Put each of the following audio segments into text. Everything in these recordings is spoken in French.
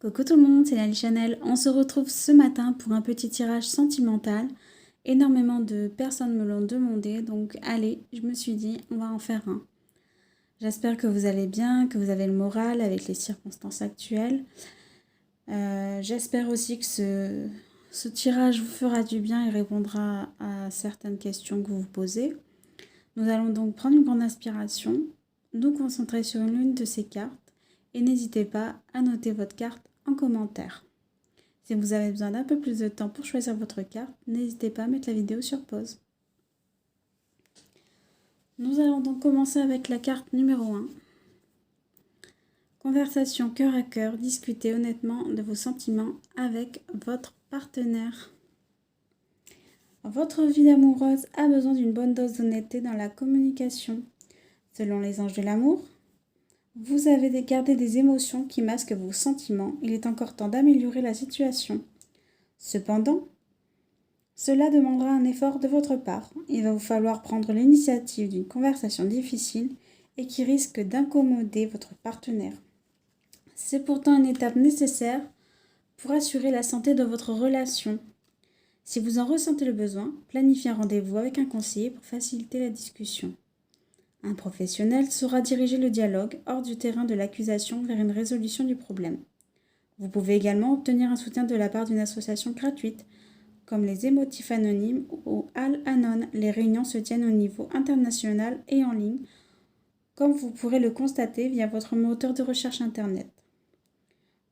Coucou tout le monde, c'est Lali Chanel. On se retrouve ce matin pour un petit tirage sentimental. Énormément de personnes me l'ont demandé, donc allez, je me suis dit, on va en faire un. J'espère que vous allez bien, que vous avez le moral avec les circonstances actuelles. J'espère aussi que ce tirage vous fera du bien et répondra à certaines questions que vous vous posez. Nous allons donc prendre une grande inspiration, nous concentrer sur l'une de ces cartes et n'hésitez pas à noter votre carte en commentaire. Si vous avez besoin d'un peu plus de temps pour choisir votre carte, n'hésitez pas à mettre la vidéo sur pause. Nous allons donc commencer avec la carte numéro 1. Conversation cœur à cœur, discutez honnêtement de vos sentiments avec votre partenaire. Votre vie amoureuse a besoin d'une bonne dose d'honnêteté dans la communication. Selon les anges de l'amour, vous avez gardé des émotions qui masquent vos sentiments. Il est encore temps d'améliorer la situation. Cependant, cela demandera un effort de votre part. Il va vous falloir prendre l'initiative d'une conversation difficile et qui risque d'incommoder votre partenaire. C'est pourtant une étape nécessaire pour assurer la santé de votre relation. Si vous en ressentez le besoin, planifiez un rendez-vous avec un conseiller pour faciliter la discussion. Un professionnel saura diriger le dialogue hors du terrain de l'accusation vers une résolution du problème. Vous pouvez également obtenir un soutien de la part d'une association gratuite, comme les émotifs anonymes ou Al-Anon. Les réunions se tiennent au niveau international et en ligne, comme vous pourrez le constater via votre moteur de recherche Internet.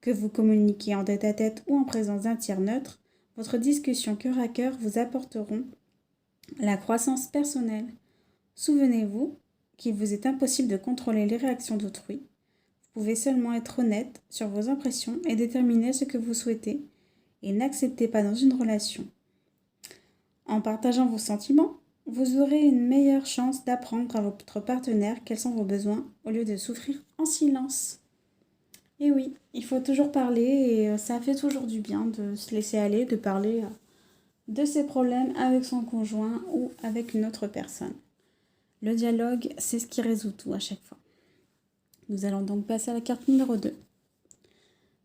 Que vous communiquiez en tête-à-tête ou en présence d'un tiers neutre, votre discussion cœur à cœur vous apporteront la croissance personnelle. Souvenez-vous qu'il vous est impossible de contrôler les réactions d'autrui. Vous pouvez seulement être honnête sur vos impressions et déterminer ce que vous souhaitez et n'acceptez pas dans une relation. En partageant vos sentiments, vous aurez une meilleure chance d'apprendre à votre partenaire quels sont vos besoins au lieu de souffrir en silence. Et oui, il faut toujours parler et ça fait toujours du bien de se laisser aller, de parler de ses problèmes avec son conjoint ou avec une autre personne. Le dialogue, c'est ce qui résout tout à chaque fois. Nous allons donc passer à la carte numéro 2.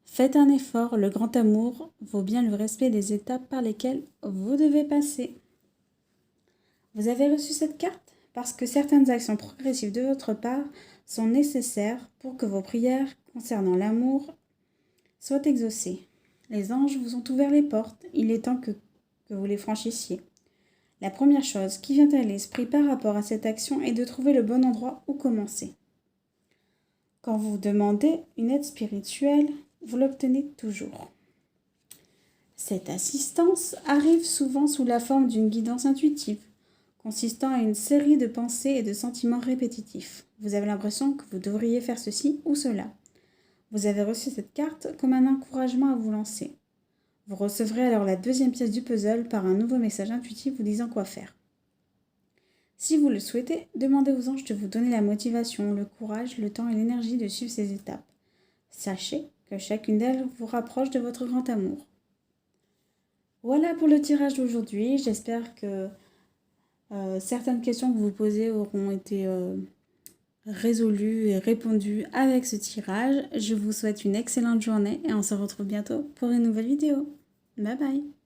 Faites un effort, le grand amour vaut bien le respect des étapes par lesquelles vous devez passer. Vous avez reçu cette carte parce que certaines actions progressives de votre part sont nécessaires pour que vos prières concernant l'amour soient exaucées. Les anges vous ont ouvert les portes, il est temps que vous les franchissiez. La première chose qui vient à l'esprit par rapport à cette action est de trouver le bon endroit où commencer. Quand vous demandez une aide spirituelle, vous l'obtenez toujours. Cette assistance arrive souvent sous la forme d'une guidance intuitive, consistant à une série de pensées et de sentiments répétitifs. Vous avez l'impression que vous devriez faire ceci ou cela. Vous avez reçu cette carte comme un encouragement à vous lancer. Vous recevrez alors la deuxième pièce du puzzle par un nouveau message intuitif vous disant quoi faire. Si vous le souhaitez, demandez aux anges de vous donner la motivation, le courage, le temps et l'énergie de suivre ces étapes. Sachez que chacune d'elles vous rapproche de votre grand amour. Voilà pour le tirage d'aujourd'hui. J'espère que certaines questions que vous posez auront été résolues et répondues avec ce tirage. Je vous souhaite une excellente journée et on se retrouve bientôt pour une nouvelle vidéo. Bye bye!